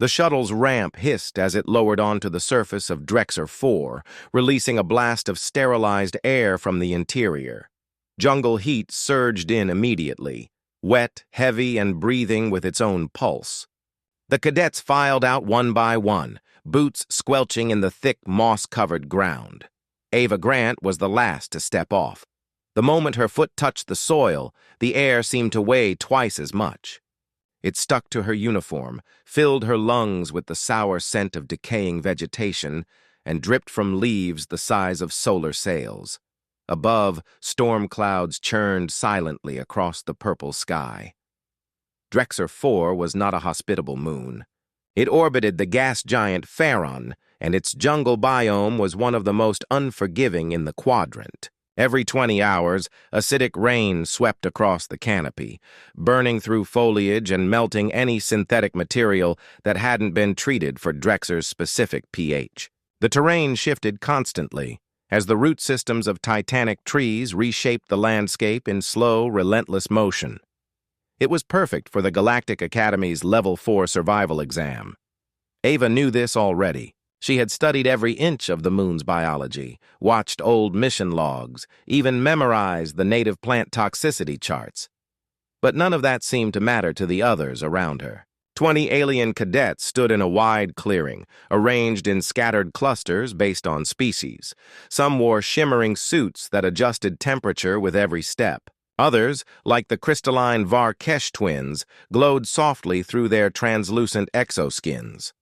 The shuttle's ramp hissed as it lowered onto the surface of Drexer 4, releasing a blast of sterilized air from the interior. Jungle heat surged in immediately, wet, heavy, and breathing with its own pulse. The cadets filed out one by one, boots squelching in the thick, moss-covered ground. Ava Grant was the last to step off. The moment her foot touched the soil, the air seemed to weigh twice as much. It stuck to her uniform, filled her lungs with the sour scent of decaying vegetation, and dripped from leaves the size of solar sails. Above, storm clouds churned silently across the purple sky. Drexer 4 was not a hospitable moon. It orbited the gas giant Pharaon, and its jungle biome was one of the most unforgiving in the quadrant. Every 20 hours, acidic rain swept across the canopy, burning through foliage and melting any synthetic material that hadn't been treated for Drexer's specific pH. The terrain shifted constantly, as the root systems of titanic trees reshaped the landscape in slow, relentless motion. It was perfect for the Galactic Academy's Level 4 survival exam. Ava knew this already. She had studied every inch of the moon's biology, watched old mission logs, even memorized the native plant toxicity charts. But none of that seemed to matter to the others around her. 20 alien cadets stood in a wide clearing, arranged in scattered clusters based on species. Some wore shimmering suits that adjusted temperature with every step. Others, like the crystalline Varkesh twins, glowed softly through their translucent exoskins.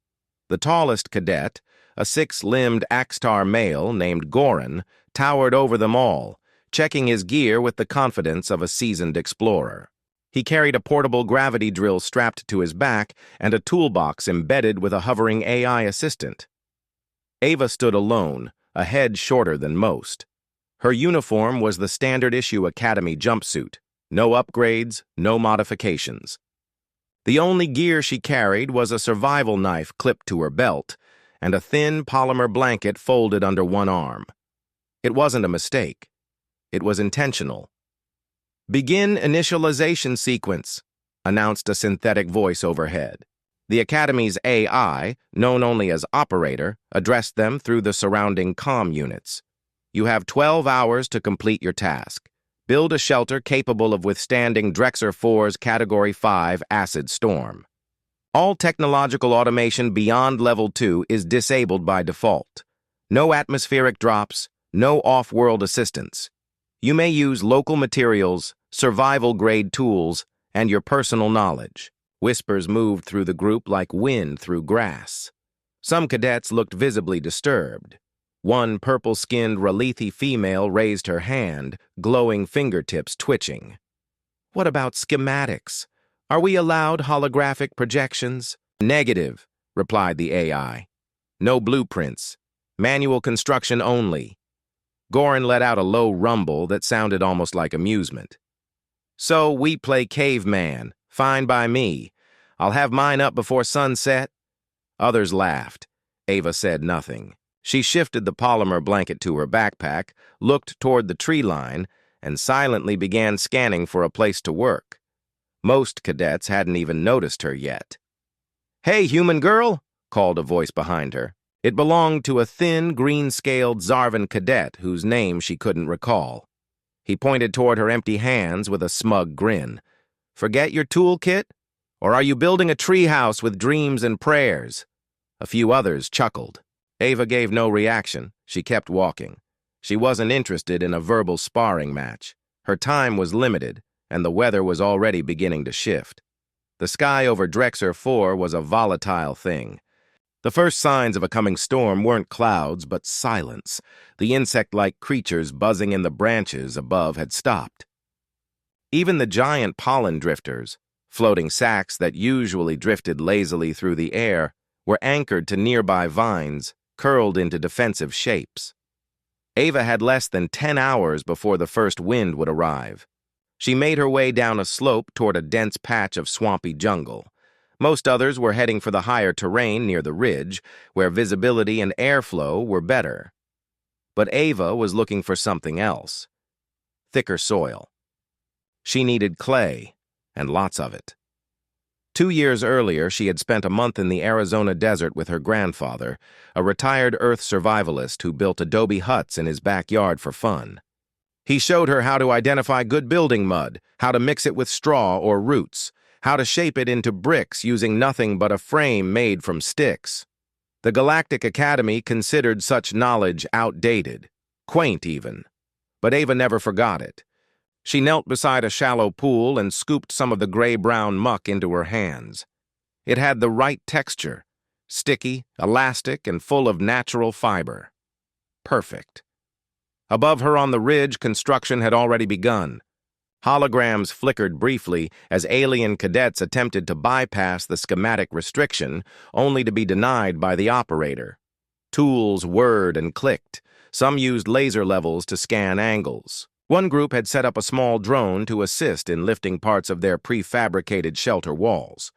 The tallest cadet, a 6-limbed Axtar male named Goran, towered over them all, checking his gear with the confidence of a seasoned explorer. He carried a portable gravity drill strapped to his back and a toolbox embedded with a hovering AI assistant. Ava stood alone, a head shorter than most. Her uniform was the standard-issue Academy jumpsuit. No upgrades, no modifications. The only gear she carried was a survival knife clipped to her belt and a thin polymer blanket folded under one arm. It wasn't a mistake. It was intentional. "Begin initialization sequence," announced a synthetic voice overhead. The Academy's AI, known only as Operator, addressed them through the surrounding comm units. "You have 12 hours to complete your task. Build a shelter capable of withstanding Drexer 4's Category 5 acid storm. All technological automation beyond Level 2 is disabled by default. No atmospheric drops, no off-world assistance. You may use local materials, survival-grade tools, and your personal knowledge." Whispers moved through the group like wind through grass. Some cadets looked visibly disturbed. One purple-skinned Ralethi female raised her hand, glowing fingertips twitching. "What about schematics? Are we allowed holographic projections?" "Negative," replied the AI. "No blueprints. Manual construction only." Goran let out a low rumble that sounded almost like amusement. "So we play caveman. Fine by me. I'll have mine up before sunset." Others laughed. Ava said nothing. She shifted the polymer blanket to her backpack, looked toward the tree line, and silently began scanning for a place to work. Most cadets hadn't even noticed her yet. "Hey, human girl!" called a voice behind her. It belonged to a thin, green-scaled Zarvan cadet whose name she couldn't recall. He pointed toward her empty hands with a smug grin. "Forget your toolkit? Or are you building a treehouse with dreams and prayers?" A few others chuckled. Ava gave no reaction. She kept walking. She wasn't interested in a verbal sparring match. Her time was limited, and the weather was already beginning to shift. The sky over Drexer 4 was a volatile thing. The first signs of a coming storm weren't clouds, but silence. The insect-like creatures buzzing in the branches above had stopped. Even the giant pollen drifters, floating sacks that usually drifted lazily through the air, were anchored to nearby vines, curled into defensive shapes. Ava had less than 10 hours before the first wind would arrive. She made her way down a slope toward a dense patch of swampy jungle. Most others were heading for the higher terrain near the ridge, where visibility and airflow were better. But Ava was looking for something else. Thicker soil. She needed clay, and lots of it. 2 years earlier, she had spent a month in the Arizona desert with her grandfather, a retired Earth survivalist who built adobe huts in his backyard for fun. He showed her how to identify good building mud, how to mix it with straw or roots, how to shape it into bricks using nothing but a frame made from sticks. The Galactic Academy considered such knowledge outdated, quaint even. But Ava never forgot it. She knelt beside a shallow pool and scooped some of the gray-brown muck into her hands. It had the right texture, sticky, elastic, and full of natural fiber. Perfect. Above her on the ridge, construction had already begun. Holograms flickered briefly as alien cadets attempted to bypass the schematic restriction, only to be denied by the operator. Tools whirred and clicked. Some used laser levels to scan angles. One group had set up a small drone to assist in lifting parts of their prefabricated shelter walls.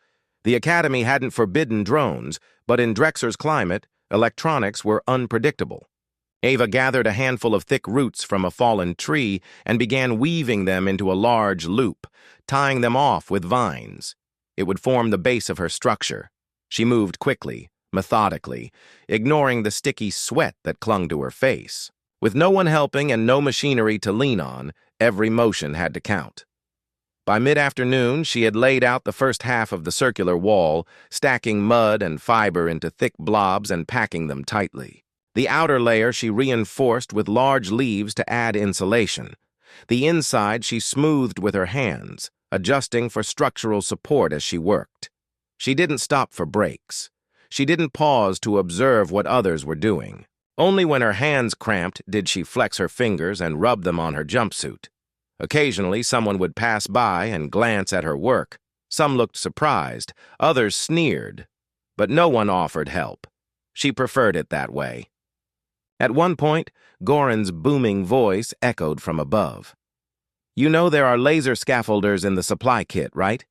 The Academy hadn't forbidden drones, but in Drexer's climate, electronics were unpredictable. Ava gathered a handful of thick roots from a fallen tree and began weaving them into a large loop, tying them off with vines. It would form the base of her structure. She moved quickly, methodically, ignoring the sticky sweat that clung to her face. With no one helping and no machinery to lean on, every motion had to count. By mid-afternoon, she had laid out the first half of the circular wall, stacking mud and fiber into thick blobs and packing them tightly. The outer layer she reinforced with large leaves to add insulation. The inside she smoothed with her hands, adjusting for structural support as she worked. She didn't stop for breaks. She didn't pause to observe what others were doing. Only when her hands cramped did she flex her fingers and rub them on her jumpsuit. Occasionally, someone would pass by and glance at her work. Some looked surprised, others sneered. But no one offered help. She preferred it that way. At one point, Goran's booming voice echoed from above. "You know there are laser scaffolders in the supply kit, right?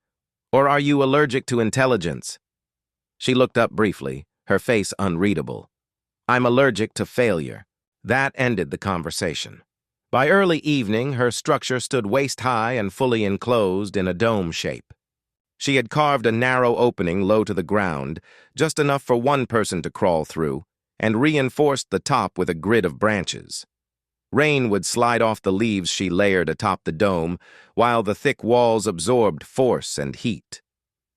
Or are you allergic to intelligence?" She looked up briefly, her face unreadable. "I'm allergic to failure." That ended the conversation. By early evening, her structure stood waist-high and fully enclosed in a dome shape. She had carved a narrow opening low to the ground, just enough for one person to crawl through, and reinforced the top with a grid of branches. Rain would slide off the leaves she layered atop the dome, while the thick walls absorbed force and heat.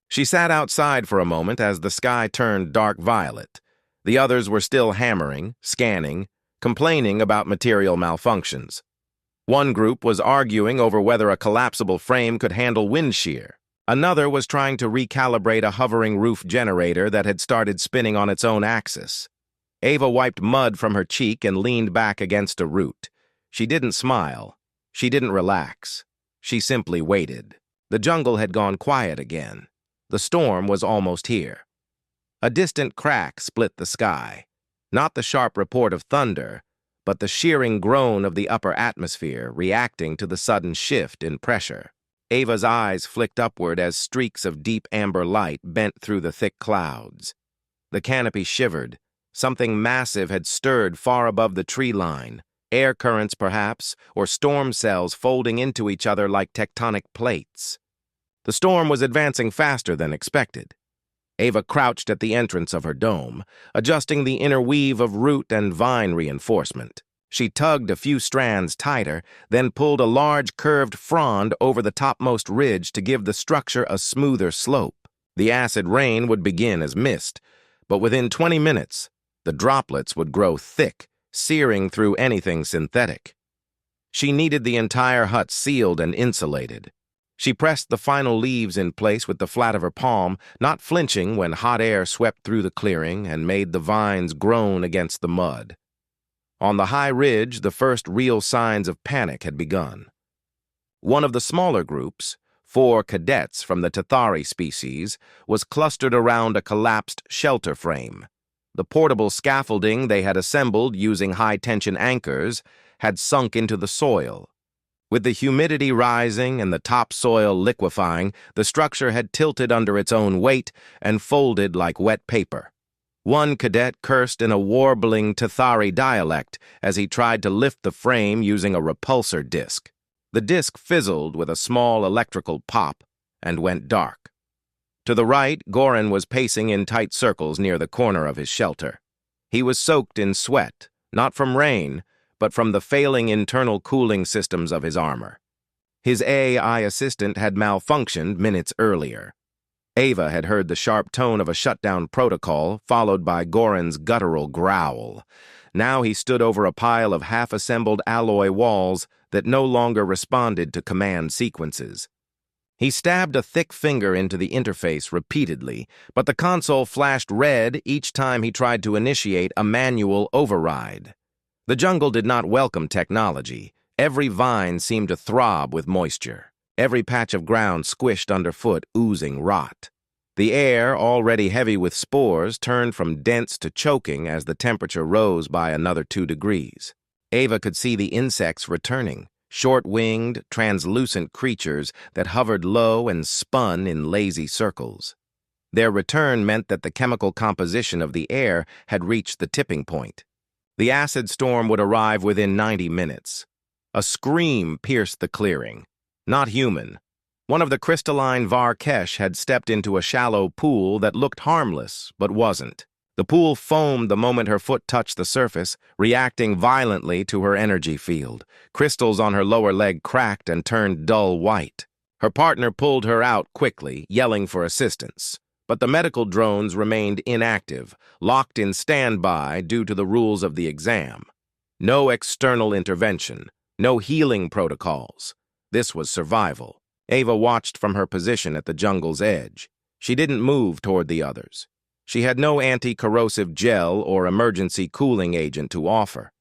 She sat outside for a moment as the sky turned dark violet. The others were still hammering, scanning, complaining about material malfunctions. One group was arguing over whether a collapsible frame could handle wind shear. Another was trying to recalibrate a hovering roof generator that had started spinning on its own axis. Ava wiped mud from her cheek and leaned back against a root. She didn't smile. She didn't relax. She simply waited. The jungle had gone quiet again. The storm was almost here. A distant crack split the sky. Not the sharp report of thunder, but the shearing groan of the upper atmosphere reacting to the sudden shift in pressure. Ava's eyes flicked upward as streaks of deep amber light bent through the thick clouds. The canopy shivered. Something massive had stirred far above the tree line. Air currents, perhaps, or storm cells folding into each other like tectonic plates. The storm was advancing faster than expected. Ava crouched at the entrance of her dome, adjusting the inner weave of root and vine reinforcement. She tugged a few strands tighter, then pulled a large curved frond over the topmost ridge to give the structure a smoother slope. The acid rain would begin as mist, but within 20 minutes, the droplets would grow thick, searing through anything synthetic. She needed the entire hut sealed and insulated. She pressed the final leaves in place with the flat of her palm, not flinching when hot air swept through the clearing and made the vines groan against the mud. On the high ridge, the first real signs of panic had begun. One of the smaller groups, 4 cadets from the Tathari species, was clustered around a collapsed shelter frame. The portable scaffolding they had assembled using high-tension anchors had sunk into the soil. With the humidity rising and the topsoil liquefying, the structure had tilted under its own weight and folded like wet paper. One cadet cursed in a warbling Tathari dialect as he tried to lift the frame using a repulsor disc. The disc fizzled with a small electrical pop and went dark. To the right, Goran was pacing in tight circles near the corner of his shelter. He was soaked in sweat, not from rain, but from the failing internal cooling systems of his armor. His AI assistant had malfunctioned minutes earlier. Ava had heard the sharp tone of a shutdown protocol, followed by Goran's guttural growl. Now he stood over a pile of half-assembled alloy walls that no longer responded to command sequences. He stabbed a thick finger into the interface repeatedly, but the console flashed red each time he tried to initiate a manual override. The jungle did not welcome technology. Every vine seemed to throb with moisture. Every patch of ground squished underfoot, oozing rot. The air, already heavy with spores, turned from dense to choking as the temperature rose by another 2 degrees. Ava could see the insects returning, short-winged, translucent creatures that hovered low and spun in lazy circles. Their return meant that the chemical composition of the air had reached the tipping point. The acid storm would arrive within 90 minutes. A scream pierced the clearing. Not human. One of the crystalline Varkesh had stepped into a shallow pool that looked harmless, but wasn't. The pool foamed the moment her foot touched the surface, reacting violently to her energy field. Crystals on her lower leg cracked and turned dull white. Her partner pulled her out quickly, yelling for assistance. But the medical drones remained inactive, locked in standby due to the rules of the exam. No external intervention, no healing protocols. This was survival. Ava watched from her position at the jungle's edge. She didn't move toward the others. She had no anti-corrosive gel or emergency cooling agent to offer.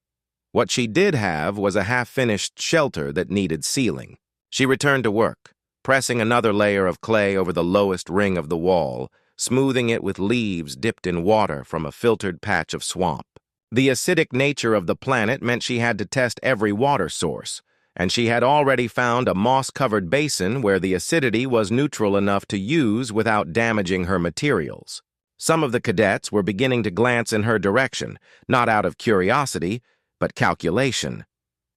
What she did have was a half-finished shelter that needed sealing. She returned to work, pressing another layer of clay over the lowest ring of the wall, smoothing it with leaves dipped in water from a filtered patch of swamp. The acidic nature of the planet meant she had to test every water source, and she had already found a moss-covered basin where the acidity was neutral enough to use without damaging her materials. Some of the cadets were beginning to glance in her direction, not out of curiosity, but calculation.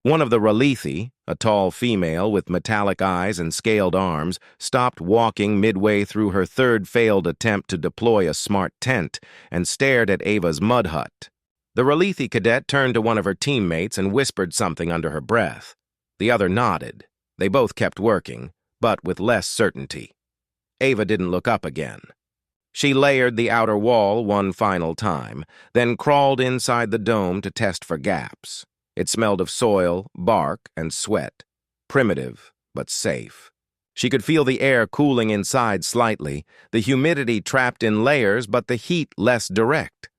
One of the Ralethi, a tall female with metallic eyes and scaled arms, stopped walking midway through her third failed attempt to deploy a smart tent and stared at Ava's mud hut. The Ralethi cadet turned to one of her teammates and whispered something under her breath. The other nodded. They both kept working, but with less certainty. Ava didn't look up again. She layered the outer wall one final time, then crawled inside the dome to test for gaps. It smelled of soil, bark, and sweat. Primitive, but safe. She could feel the air cooling inside slightly, the humidity trapped in layers, but the heat less direct.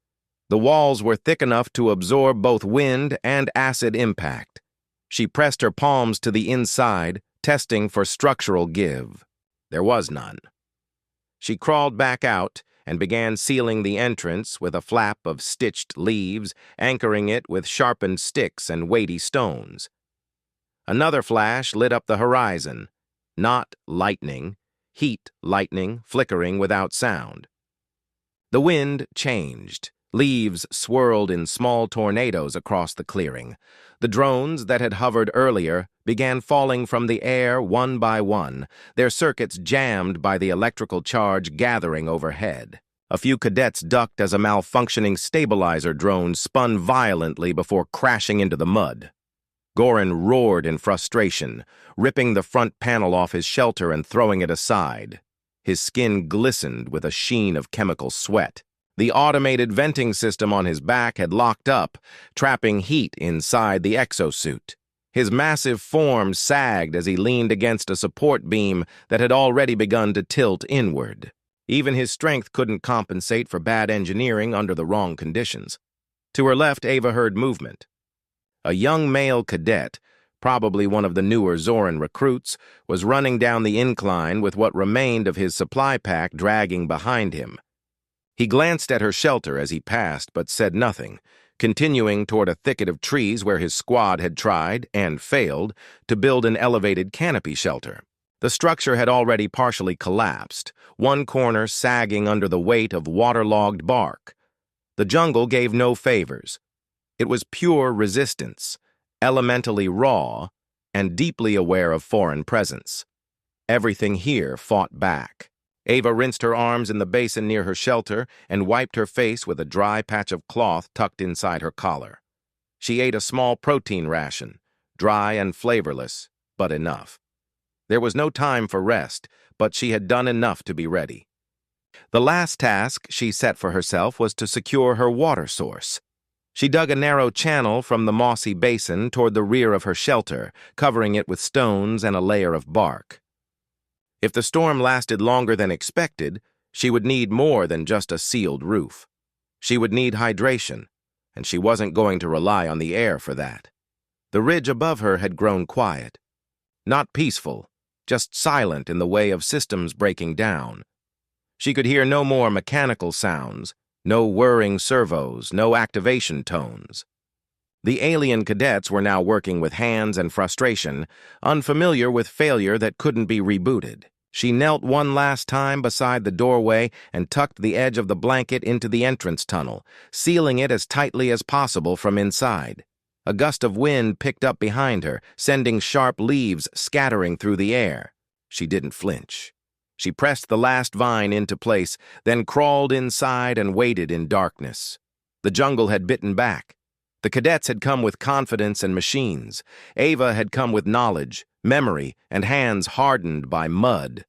The walls were thick enough to absorb both wind and acid impact. She pressed her palms to the inside, testing for structural give. There was none. She crawled back out and began sealing the entrance with a flap of stitched leaves, anchoring it with sharpened sticks and weighty stones. Another flash lit up the horizon. Not lightning, heat lightning flickering without sound. The wind changed. Leaves swirled in small tornadoes across the clearing. The drones that had hovered earlier began falling from the air one by one, their circuits jammed by the electrical charge gathering overhead. A few cadets ducked as a malfunctioning stabilizer drone spun violently before crashing into the mud. Goran roared in frustration, ripping the front panel off his shelter and throwing it aside. His skin glistened with a sheen of chemical sweat. The automated venting system on his back had locked up, trapping heat inside the exosuit. His massive form sagged as he leaned against a support beam that had already begun to tilt inward. Even his strength couldn't compensate for bad engineering under the wrong conditions. To her left, Ava heard movement. A young male cadet, probably one of the newer Zoran recruits, was running down the incline with what remained of his supply pack dragging behind him. He glanced at her shelter as he passed, but said nothing, continuing toward a thicket of trees where his squad had tried, and failed, to build an elevated canopy shelter. The structure had already partially collapsed, one corner sagging under the weight of waterlogged bark. The jungle gave no favors. It was pure resistance, elementally raw, and deeply aware of foreign presence. Everything here fought back. Ava rinsed her arms in the basin near her shelter and wiped her face with a dry patch of cloth tucked inside her collar. She ate a small protein ration, dry and flavorless, but enough. There was no time for rest, but she had done enough to be ready. The last task she set for herself was to secure her water source. She dug a narrow channel from the mossy basin toward the rear of her shelter, covering it with stones and a layer of bark. If the storm lasted longer than expected, she would need more than just a sealed roof. She would need hydration, and she wasn't going to rely on the air for that. The ridge above her had grown quiet. Not peaceful, just silent in the way of systems breaking down. She could hear no more mechanical sounds, no whirring servos, no activation tones. The alien cadets were now working with hands and frustration, unfamiliar with failure that couldn't be rebooted. She knelt one last time beside the doorway and tucked the edge of the blanket into the entrance tunnel, sealing it as tightly as possible from inside. A gust of wind picked up behind her, sending sharp leaves scattering through the air. She didn't flinch. She pressed the last vine into place, then crawled inside and waited in darkness. The jungle had bitten back. The cadets had come with confidence and machines. Ava had come with knowledge, memory, and hands hardened by mud.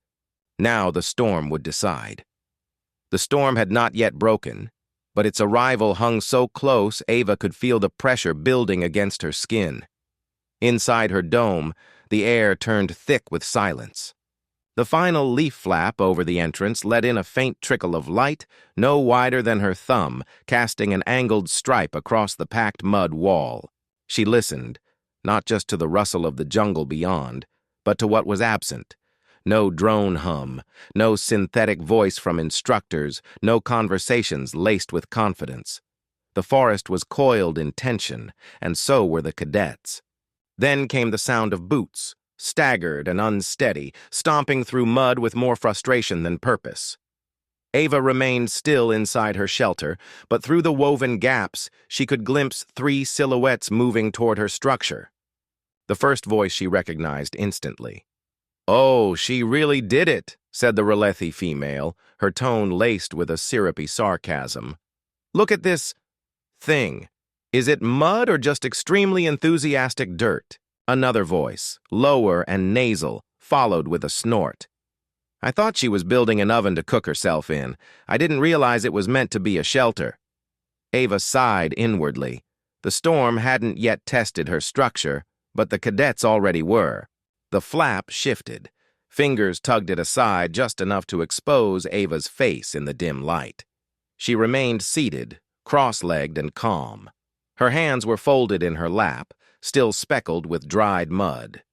Now the storm would decide. The storm had not yet broken, but its arrival hung so close Ava could feel the pressure building against her skin. Inside her dome, the air turned thick with silence. The final leaf flap over the entrance let in a faint trickle of light, no wider than her thumb, casting an angled stripe across the packed mud wall. She listened, not just to the rustle of the jungle beyond, but to what was absent. No drone hum, no synthetic voice from instructors, no conversations laced with confidence. The forest was coiled in tension, and so were the cadets. Then came the sound of boots, staggered and unsteady, stomping through mud with more frustration than purpose. Ava remained still inside her shelter, but through the woven gaps, she could glimpse 3 silhouettes moving toward her structure. The first voice she recognized instantly. "Oh, she really did it," said the Ralethi female, her tone laced with a syrupy sarcasm. "Look at this thing. Is it mud or just extremely enthusiastic dirt?" Another voice, lower and nasal, followed with a snort. "I thought she was building an oven to cook herself in. I didn't realize it was meant to be a shelter." Ava sighed inwardly. The storm hadn't yet tested her structure, but the cadets already were. The flap shifted. Fingers tugged it aside just enough to expose Ava's face in the dim light. She remained seated, cross-legged and calm. Her hands were folded in her lap, still speckled with dried mud.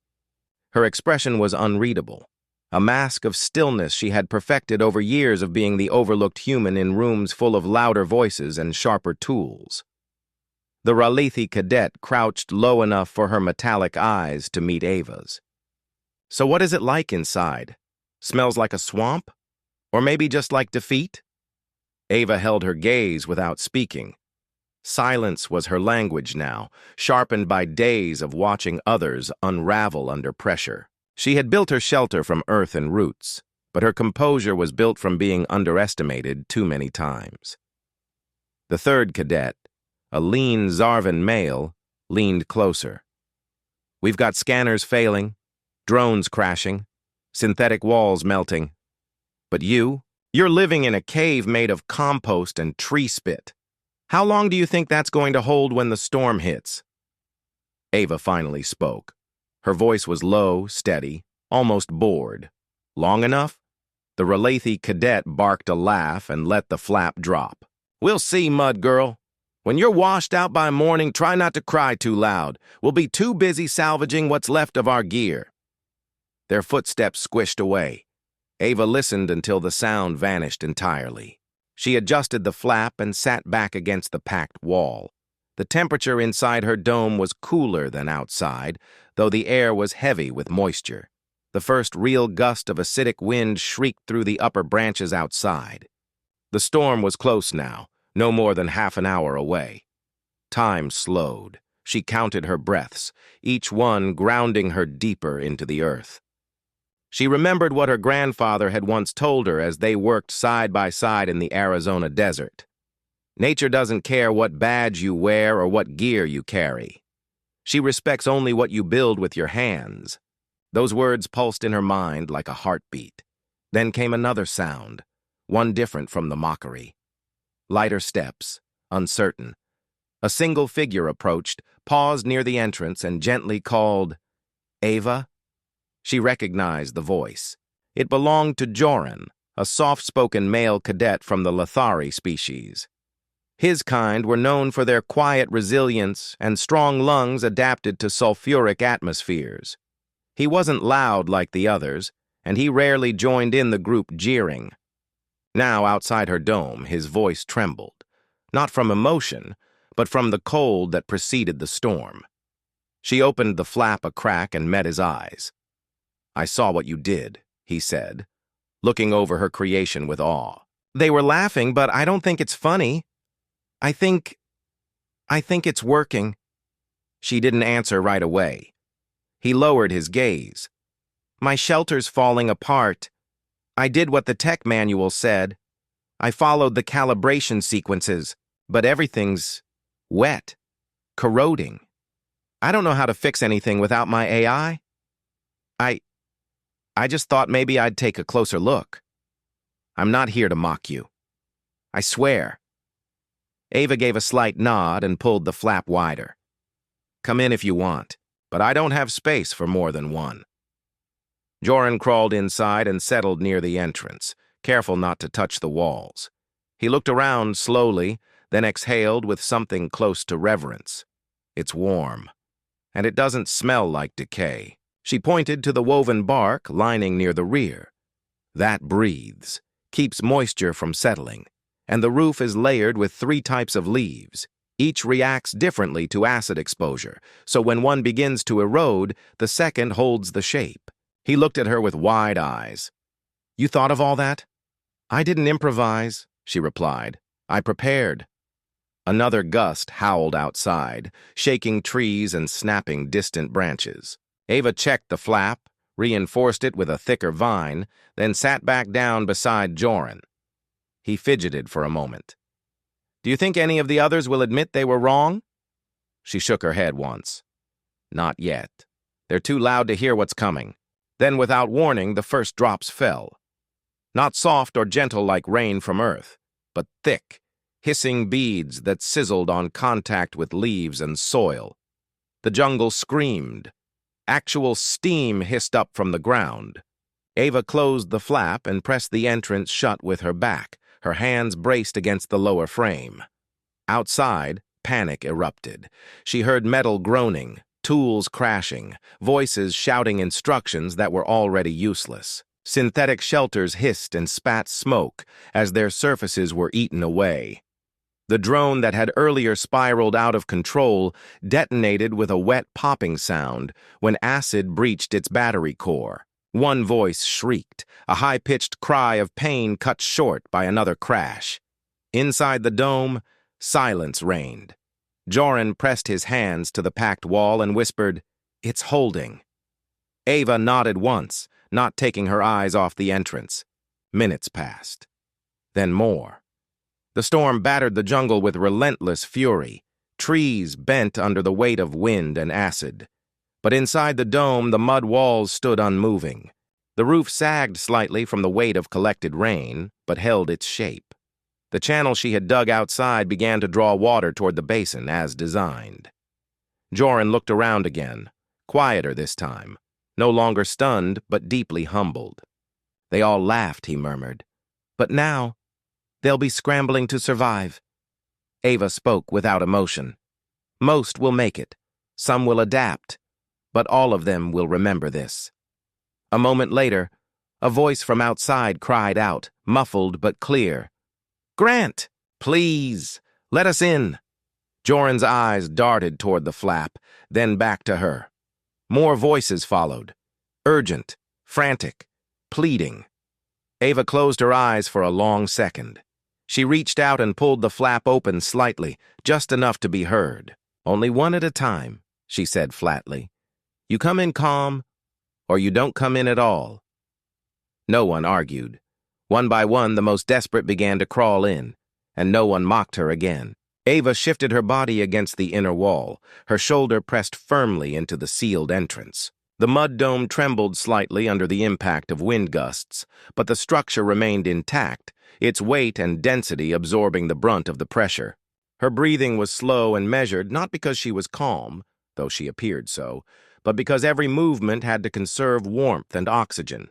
Her expression was unreadable, a mask of stillness she had perfected over years of being the overlooked human in rooms full of louder voices and sharper tools. The Ralethi cadet crouched low enough for her metallic eyes to meet Ava's. "So what is it like inside? Smells like a swamp? Or maybe just like defeat?" Ava held her gaze without speaking. Silence was her language now, sharpened by days of watching others unravel under pressure. She had built her shelter from earth and roots, but her composure was built from being underestimated too many times. The third cadet, a lean Zarvan male, leaned closer. "We've got scanners failing, drones crashing, synthetic walls melting. But you're living in a cave made of compost and tree spit. How long do you think that's going to hold when the storm hits?" Ava finally spoke. Her voice was low, steady, almost bored. "Long enough?" The Ralethi cadet barked a laugh and let the flap drop. "We'll see, Mud Girl. When you're washed out by morning, try not to cry too loud. We'll be too busy salvaging what's left of our gear." Their footsteps squished away. Ava listened until the sound vanished entirely. She adjusted the flap and sat back against the packed wall. The temperature inside her dome was cooler than outside, though the air was heavy with moisture. The first real gust of acidic wind shrieked through the upper branches outside. The storm was close now, no more than half an hour away. Time slowed. She counted her breaths, each one grounding her deeper into the earth. She remembered what her grandfather had once told her as they worked side by side in the Arizona desert. Nature doesn't care what badge you wear or what gear you carry. She respects only what you build with your hands. Those words pulsed in her mind like a heartbeat. Then came another sound, one different from the mockery. Lighter steps, uncertain. A single figure approached, paused near the entrance, and gently called, "Ava?" She recognized the voice. It belonged to Goran, a soft-spoken male cadet from the Lithari species. His kind were known for their quiet resilience and strong lungs adapted to sulfuric atmospheres. He wasn't loud like the others, and he rarely joined in the group jeering. Now, outside her dome, his voice trembled, not from emotion, but from the cold that preceded the storm. She opened the flap a crack and met his eyes. "I saw what you did," he said, looking over her creation with awe. "They were laughing, but I don't think it's funny. I think it's working." She didn't answer right away. He lowered his gaze. "My shelter's falling apart. I did what the tech manual said. I followed the calibration sequences, but everything's wet, corroding. I don't know how to fix anything without my AI. I just thought maybe I'd take a closer look. I'm not here to mock you. I swear." Ava gave a slight nod and pulled the flap wider. "Come in if you want, but I don't have space for more than one." Goran crawled inside and settled near the entrance, careful not to touch the walls. He looked around slowly, then exhaled with something close to reverence. "It's warm, and it doesn't smell like decay." She pointed to the woven bark lining near the rear. "That breathes, keeps moisture from settling, and the roof is layered with 3 types of leaves. Each reacts differently to acid exposure, so when one begins to erode, the second holds the shape." He looked at her with wide eyes. "You thought of all that?" "I didn't improvise," she replied. "I prepared." Another gust howled outside, shaking trees and snapping distant branches. Ava checked the flap, reinforced it with a thicker vine, then sat back down beside Goran. He fidgeted for a moment. "Do you think any of the others will admit they were wrong?" She shook her head once. "Not yet. They're too loud to hear what's coming." Then, without warning, the first drops fell. Not soft or gentle like rain from earth, but thick, hissing beads that sizzled on contact with leaves and soil. The jungle screamed. Actual steam hissed up from the ground. Ava closed the flap and pressed the entrance shut with her back, her hands braced against the lower frame. Outside, panic erupted. She heard metal groaning, tools crashing, voices shouting instructions that were already useless. Synthetic shelters hissed and spat smoke as their surfaces were eaten away. The drone that had earlier spiraled out of control detonated with a wet popping sound when acid breached its battery core. One voice shrieked, a high-pitched cry of pain cut short by another crash. Inside the dome, silence reigned. Goran pressed his hands to the packed wall and whispered, "It's holding." Ava nodded once, not taking her eyes off the entrance. Minutes passed. Then more. The storm battered the jungle with relentless fury. Trees bent under the weight of wind and acid. But inside the dome, the mud walls stood unmoving. The roof sagged slightly from the weight of collected rain, but held its shape. The channel she had dug outside began to draw water toward the basin as designed. Goran looked around again, quieter this time, no longer stunned but deeply humbled. "They all laughed," he murmured. "But now, they'll be scrambling to survive." Ava spoke without emotion. "Most will make it. Some will adapt. But all of them will remember this." A moment later, a voice from outside cried out, muffled but clear. "Grant, please, let us in." Goran's eyes darted toward the flap, then back to her. More voices followed, urgent, frantic, pleading. Ava closed her eyes for a long second. She reached out and pulled the flap open slightly, just enough to be heard. "Only one at a time," she said flatly. "You come in calm, or you don't come in at all." No one argued. One by one, the most desperate began to crawl in, and no one mocked her again. Ava shifted her body against the inner wall, her shoulder pressed firmly into the sealed entrance. The mud dome trembled slightly under the impact of wind gusts, but the structure remained intact, its weight and density absorbing the brunt of the pressure. Her breathing was slow and measured, not because she was calm, though she appeared so, but because every movement had to conserve warmth and oxygen.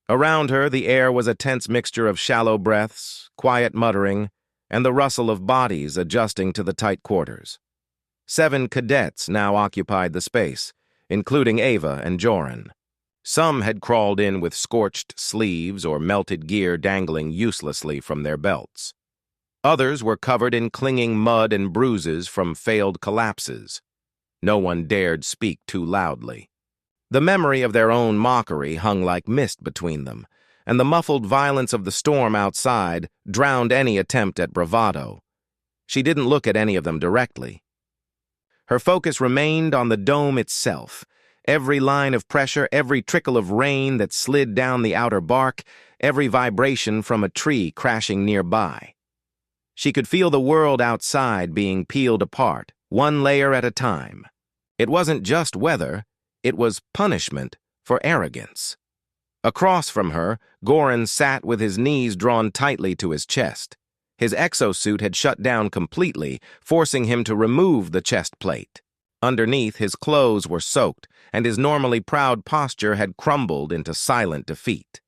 Around her, the air was a tense mixture of shallow breaths, quiet muttering, and the rustle of bodies adjusting to the tight quarters. 7 cadets now occupied the space, including Ava and Goran. Some had crawled in with scorched sleeves or melted gear dangling uselessly from their belts. Others were covered in clinging mud and bruises from failed collapses. No one dared speak too loudly. The memory of their own mockery hung like mist between them, and the muffled violence of the storm outside drowned any attempt at bravado. She didn't look at any of them directly. Her focus remained on the dome itself. Every line of pressure, every trickle of rain that slid down the outer bark, every vibration from a tree crashing nearby. She could feel the world outside being peeled apart, one layer at a time. It wasn't just weather, it was punishment for arrogance. Across from her, Goran sat with his knees drawn tightly to his chest. His exosuit had shut down completely, forcing him to remove the chest plate. Underneath, his clothes were soaked, and his normally proud posture had crumbled into silent defeat.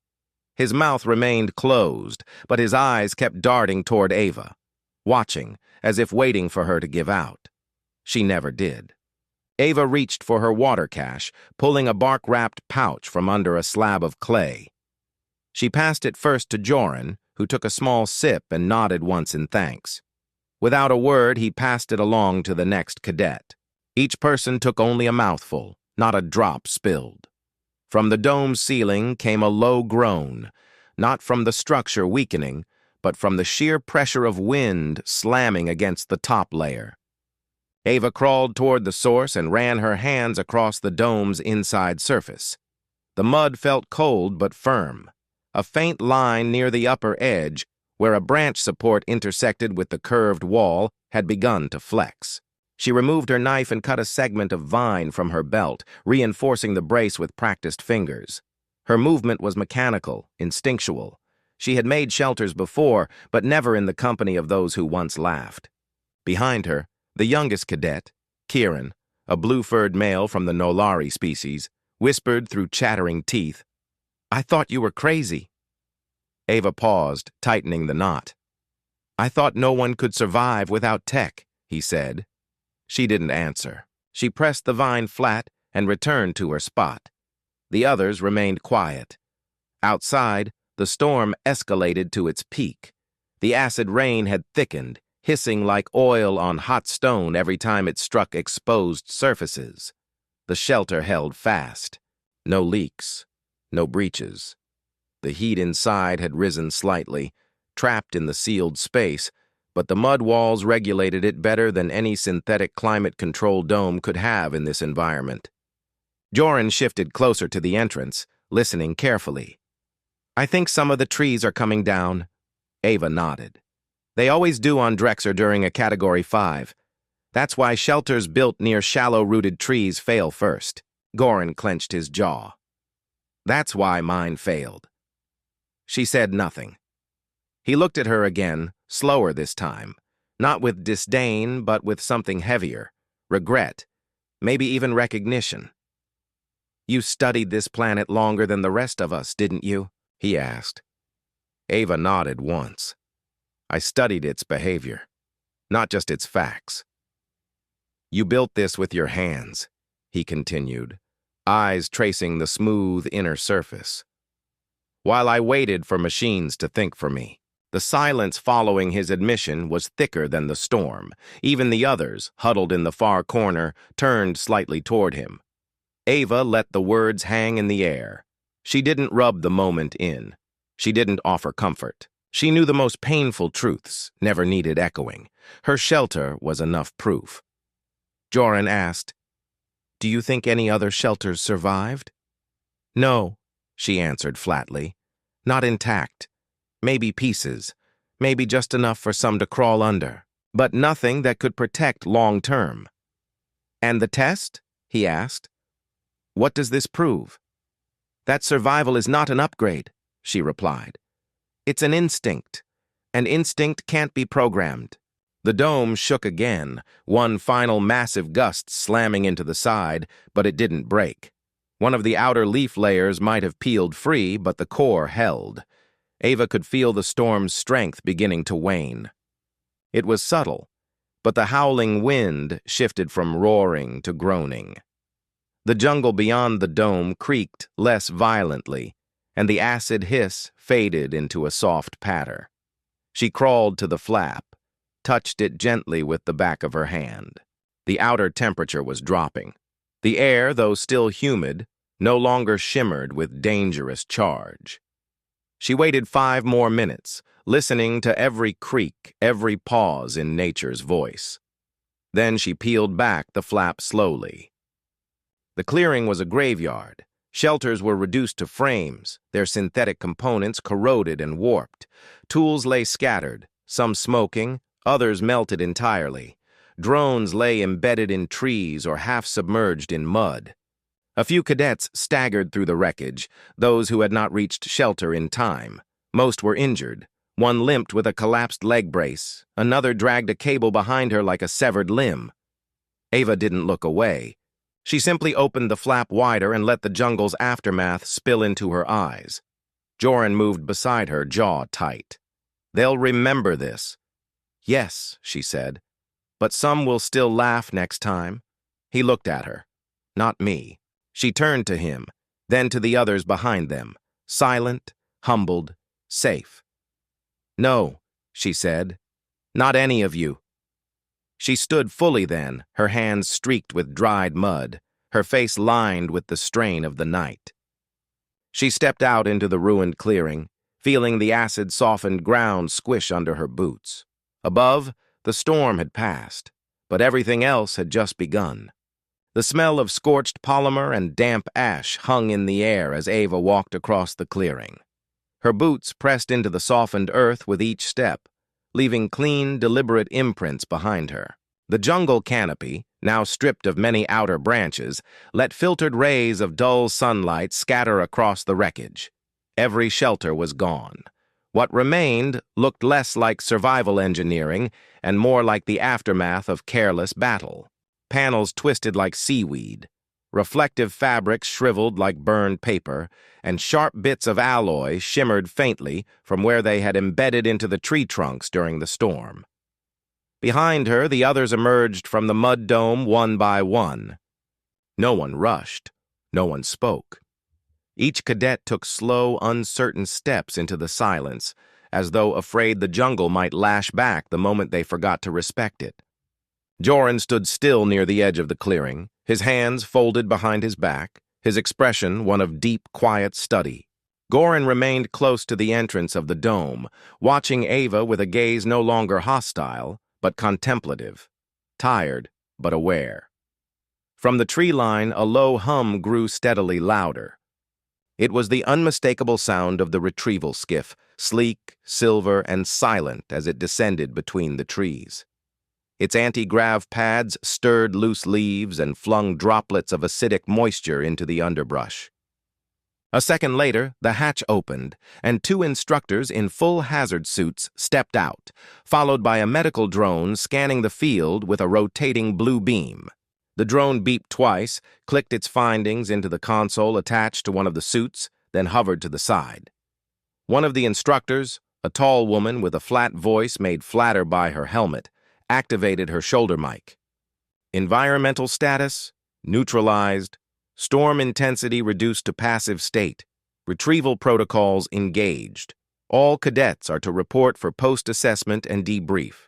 His mouth remained closed, but his eyes kept darting toward Ava, watching, as if waiting for her to give out. She never did. Ava reached for her water cache, pulling a bark-wrapped pouch from under a slab of clay. She passed it first to Goran, who took a small sip and nodded once in thanks. Without a word, he passed it along to the next cadet. Each person took only a mouthful, not a drop spilled. From the dome's ceiling came a low groan, not from the structure weakening, but from the sheer pressure of wind slamming against the top layer. Ava crawled toward the source and ran her hands across the dome's inside surface. The mud felt cold but firm. A faint line near the upper edge, where a branch support intersected with the curved wall, had begun to flex. She removed her knife and cut a segment of vine from her belt, reinforcing the brace with practiced fingers. Her movement was mechanical, instinctual. She had made shelters before, but never in the company of those who once laughed. Behind her, the youngest cadet, Kieran, a blue-furred male from the Nolari species, whispered through chattering teeth, "I thought you were crazy." Ava paused, tightening the knot. "I thought no one could survive without tech," he said. She didn't answer. She pressed the vine flat and returned to her spot. The others remained quiet. Outside, the storm escalated to its peak. The acid rain had thickened, hissing like oil on hot stone every time it struck exposed surfaces. The shelter held fast. No leaks. No breaches. The heat inside had risen slightly, trapped in the sealed space, but the mud walls regulated it better than any synthetic climate control dome could have in this environment. Goran shifted closer to the entrance, listening carefully. "I think some of the trees are coming down." Ava nodded. "They always do on Drexer during a Category 5. That's why shelters built near shallow-rooted trees fail first." Goran clenched his jaw. "That's why mine failed." She said nothing. He looked at her again, slower this time, not with disdain, but with something heavier, regret, maybe even recognition. "You studied this planet longer than the rest of us, didn't you?" he asked. Ava nodded once. "I studied its behavior, not just its facts." "You built this with your hands," he continued, eyes tracing the smooth inner surface. "While I waited for machines to think for me." The silence following his admission was thicker than the storm. Even the others, huddled in the far corner, turned slightly toward him. Ava let the words hang in the air. She didn't rub the moment in. She didn't offer comfort. She knew the most painful truths, never needed echoing. Her shelter was enough proof. Goran asked, "Do you think any other shelters survived?" "No," she answered flatly. Not intact. Maybe pieces. Maybe just enough for some to crawl under. But nothing that could protect long-term. "And the test?" he asked. "What does this prove?" "That survival is not an upgrade," she replied. "It's an instinct. And instinct can't be programmed." The dome shook again, one final massive gust slamming into the side, but it didn't break. One of the outer leaf layers might have peeled free, but the core held. Ava could feel the storm's strength beginning to wane. It was subtle, but the howling wind shifted from roaring to groaning. The jungle beyond the dome creaked less violently, and the acid hiss faded into a soft patter. She crawled to the flap, touched it gently with the back of her hand. The outer temperature was dropping. The air, though still humid, no longer shimmered with dangerous charge. She waited 5 more minutes, listening to every creak, every pause in nature's voice. Then she peeled back the flap slowly. The clearing was a graveyard. Shelters were reduced to frames, their synthetic components corroded and warped. Tools lay scattered, some smoking, others melted entirely. Drones lay embedded in trees or half-submerged in mud. A few cadets staggered through the wreckage, those who had not reached shelter in time. Most were injured. One limped with a collapsed leg brace. Another dragged a cable behind her like a severed limb. Ava didn't look away. She simply opened the flap wider and let the jungle's aftermath spill into her eyes. Goran moved beside her, jaw tight. "They'll remember this." "Yes," she said. "But some will still laugh next time." He looked at her. "Not me." She turned to him, then to the others behind them, silent, humbled, safe. "No," she said. "Not any of you." She stood fully then, her hands streaked with dried mud, her face lined with the strain of the night. She stepped out into the ruined clearing, feeling the acid-softened ground squish under her boots. Above, the storm had passed, but everything else had just begun. The smell of scorched polymer and damp ash hung in the air as Ava walked across the clearing. Her boots pressed into the softened earth with each step, leaving clean, deliberate imprints behind her. The jungle canopy, now stripped of many outer branches, let filtered rays of dull sunlight scatter across the wreckage. Every shelter was gone. What remained looked less like survival engineering and more like the aftermath of careless battle. Panels twisted like seaweed, reflective fabrics shriveled like burned paper, and sharp bits of alloy shimmered faintly from where they had embedded into the tree trunks during the storm. Behind her, the others emerged from the mud dome one by one. No one rushed. No one spoke. Each cadet took slow, uncertain steps into the silence, as though afraid the jungle might lash back the moment they forgot to respect it. Goran stood still near the edge of the clearing, his hands folded behind his back, his expression one of deep, quiet study. Goran remained close to the entrance of the dome, watching Ava with a gaze no longer hostile, but contemplative, tired but aware. From the tree line, a low hum grew steadily louder. It was the unmistakable sound of the Retrieval skiff, sleek, silver, and silent as it descended between the trees. Its anti-grav pads stirred loose leaves and flung droplets of acidic moisture into the underbrush. A second later, the hatch opened, and 2 instructors in full hazard suits stepped out, followed by a medical drone scanning the field with a rotating blue beam. The drone beeped twice, clicked its findings into the console attached to one of the suits, then hovered to the side. One of the instructors, a tall woman with a flat voice made flatter by her helmet, activated her shoulder mic. Environmental status, neutralized. Storm intensity reduced to passive state. Retrieval protocols engaged. All cadets are to report for post-assessment and debrief.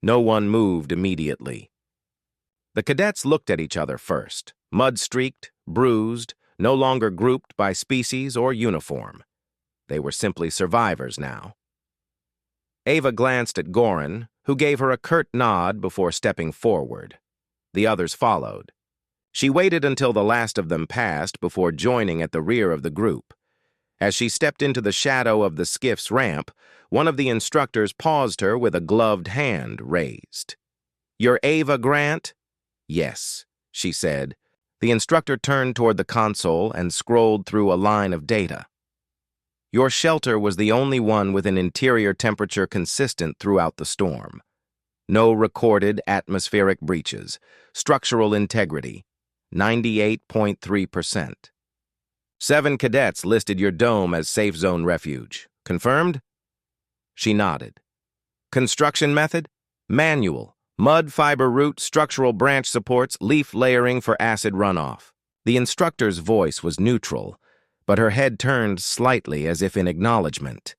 No one moved immediately. The cadets looked at each other first, mud-streaked, bruised, no longer grouped by species or uniform. They were simply survivors now. Ava glanced at Goran, who gave her a curt nod before stepping forward. The others followed. She waited until the last of them passed before joining at the rear of the group. As she stepped into the shadow of the skiff's ramp, one of the instructors paused her with a gloved hand raised. "You're Ava Grant?" "Yes," she said. The instructor turned toward the console and scrolled through a line of data. "Your shelter was the only one with an interior temperature consistent throughout the storm. No recorded atmospheric breaches. Structural integrity, 98.3%. 7 cadets listed your dome as safe zone refuge. Confirmed?" She nodded. "Construction method? Manual. Mud fiber root, structural branch supports, leaf layering for acid runoff." The instructor's voice was neutral, but her head turned slightly as if in acknowledgement.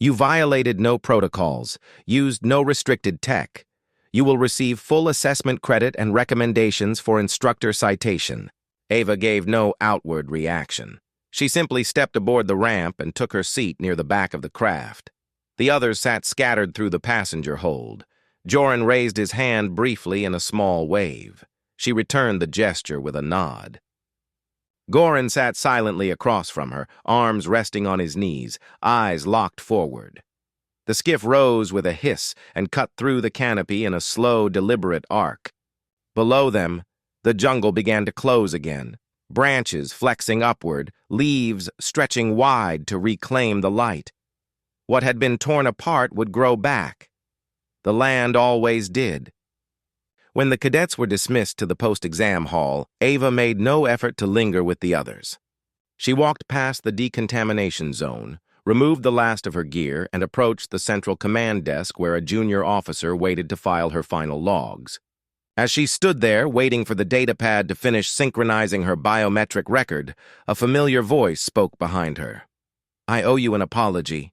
"You violated no protocols, used no restricted tech. You will receive full assessment credit and recommendations for instructor citation." Ava gave no outward reaction. She simply stepped aboard the ramp and took her seat near the back of the craft. The others sat scattered through the passenger hold. Goran raised his hand briefly in a small wave. She returned the gesture with a nod. Goran sat silently across from her, arms resting on his knees, eyes locked forward. The skiff rose with a hiss and cut through the canopy in a slow, deliberate arc. Below them, the jungle began to close again, branches flexing upward, leaves stretching wide to reclaim the light. What had been torn apart would grow back. The land always did. When the cadets were dismissed to the post-exam hall, Ava made no effort to linger with the others. She walked past the decontamination zone, removed the last of her gear, and approached the central command desk where a junior officer waited to file her final logs. As she stood there, waiting for the datapad to finish synchronizing her biometric record, a familiar voice spoke behind her. "I owe you an apology."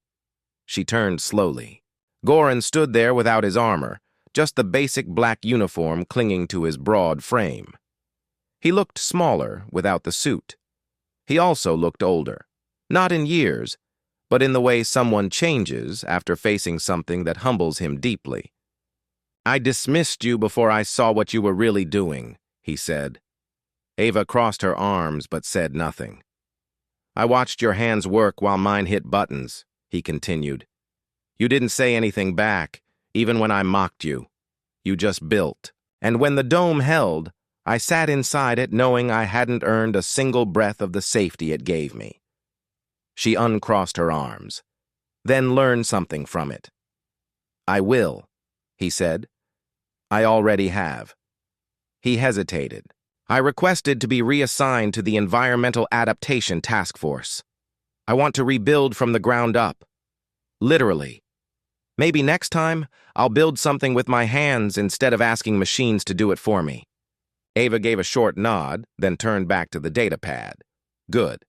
She turned slowly. Goran stood there without his armor, just the basic black uniform clinging to his broad frame. He looked smaller without the suit. He also looked older, not in years, but in the way someone changes after facing something that humbles him deeply. "I dismissed you before I saw what you were really doing," he said. Ava crossed her arms but said nothing. "I watched your hands work while mine hit buttons," he continued. "You didn't say anything back, even when I mocked you. You just built. And when the dome held, I sat inside it knowing I hadn't earned a single breath of the safety it gave me." She uncrossed her arms. "Then learn something from it." "I will," he said. "I already have." He hesitated. "I requested to be reassigned to the Environmental Adaptation Task Force. I want to rebuild from the ground up. Literally. Maybe next time, I'll build something with my hands instead of asking machines to do it for me." Ava gave a short nod, then turned back to the datapad. "Good."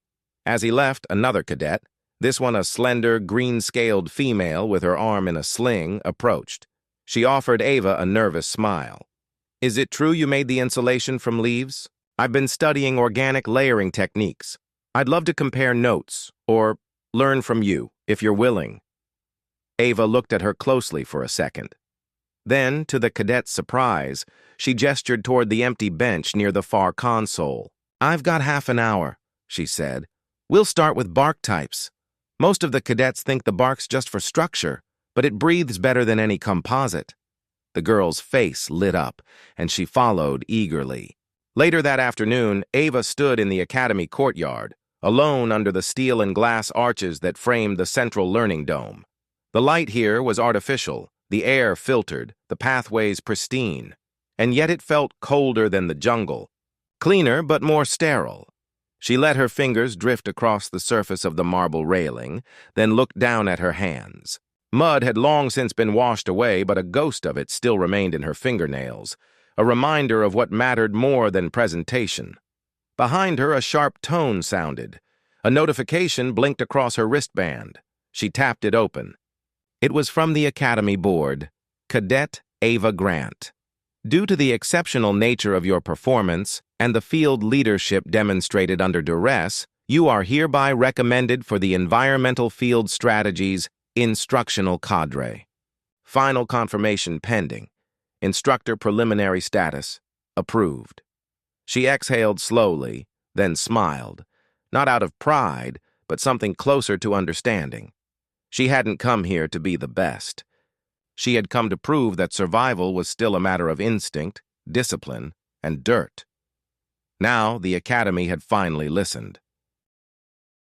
As he left, another cadet, this one a slender, green-scaled female with her arm in a sling, approached. She offered Ava a nervous smile. "Is it true you made the insulation from leaves? I've been studying organic layering techniques. I'd love to compare notes, or learn from you, if you're willing." Ava looked at her closely for a second. Then, to the cadet's surprise, she gestured toward the empty bench near the far console. "I've got half an hour," she said. "We'll start with bark types. Most of the cadets think the bark's just for structure, but it breathes better than any composite." The girl's face lit up, and she followed eagerly. Later that afternoon, Ava stood in the academy courtyard, alone under the steel and glass arches that framed the central learning dome. The light here was artificial, the air filtered, the pathways pristine, and yet it felt colder than the jungle, cleaner but more sterile. She let her fingers drift across the surface of the marble railing, then looked down at her hands. Mud had long since been washed away, but a ghost of it still remained in her fingernails, a reminder of what mattered more than presentation. Behind her, a sharp tone sounded. A notification blinked across her wristband. She tapped it open. It was from the Academy Board. "Cadet Ava Grant. Due to the exceptional nature of your performance and the field leadership demonstrated under duress, you are hereby recommended for the Environmental Field Strategies Instructional Cadre. Final confirmation pending. Instructor preliminary status approved." She exhaled slowly, then smiled, not out of pride, but something closer to understanding. She hadn't come here to be the best. She had come to prove that survival was still a matter of instinct, discipline, and dirt. Now the Academy had finally listened.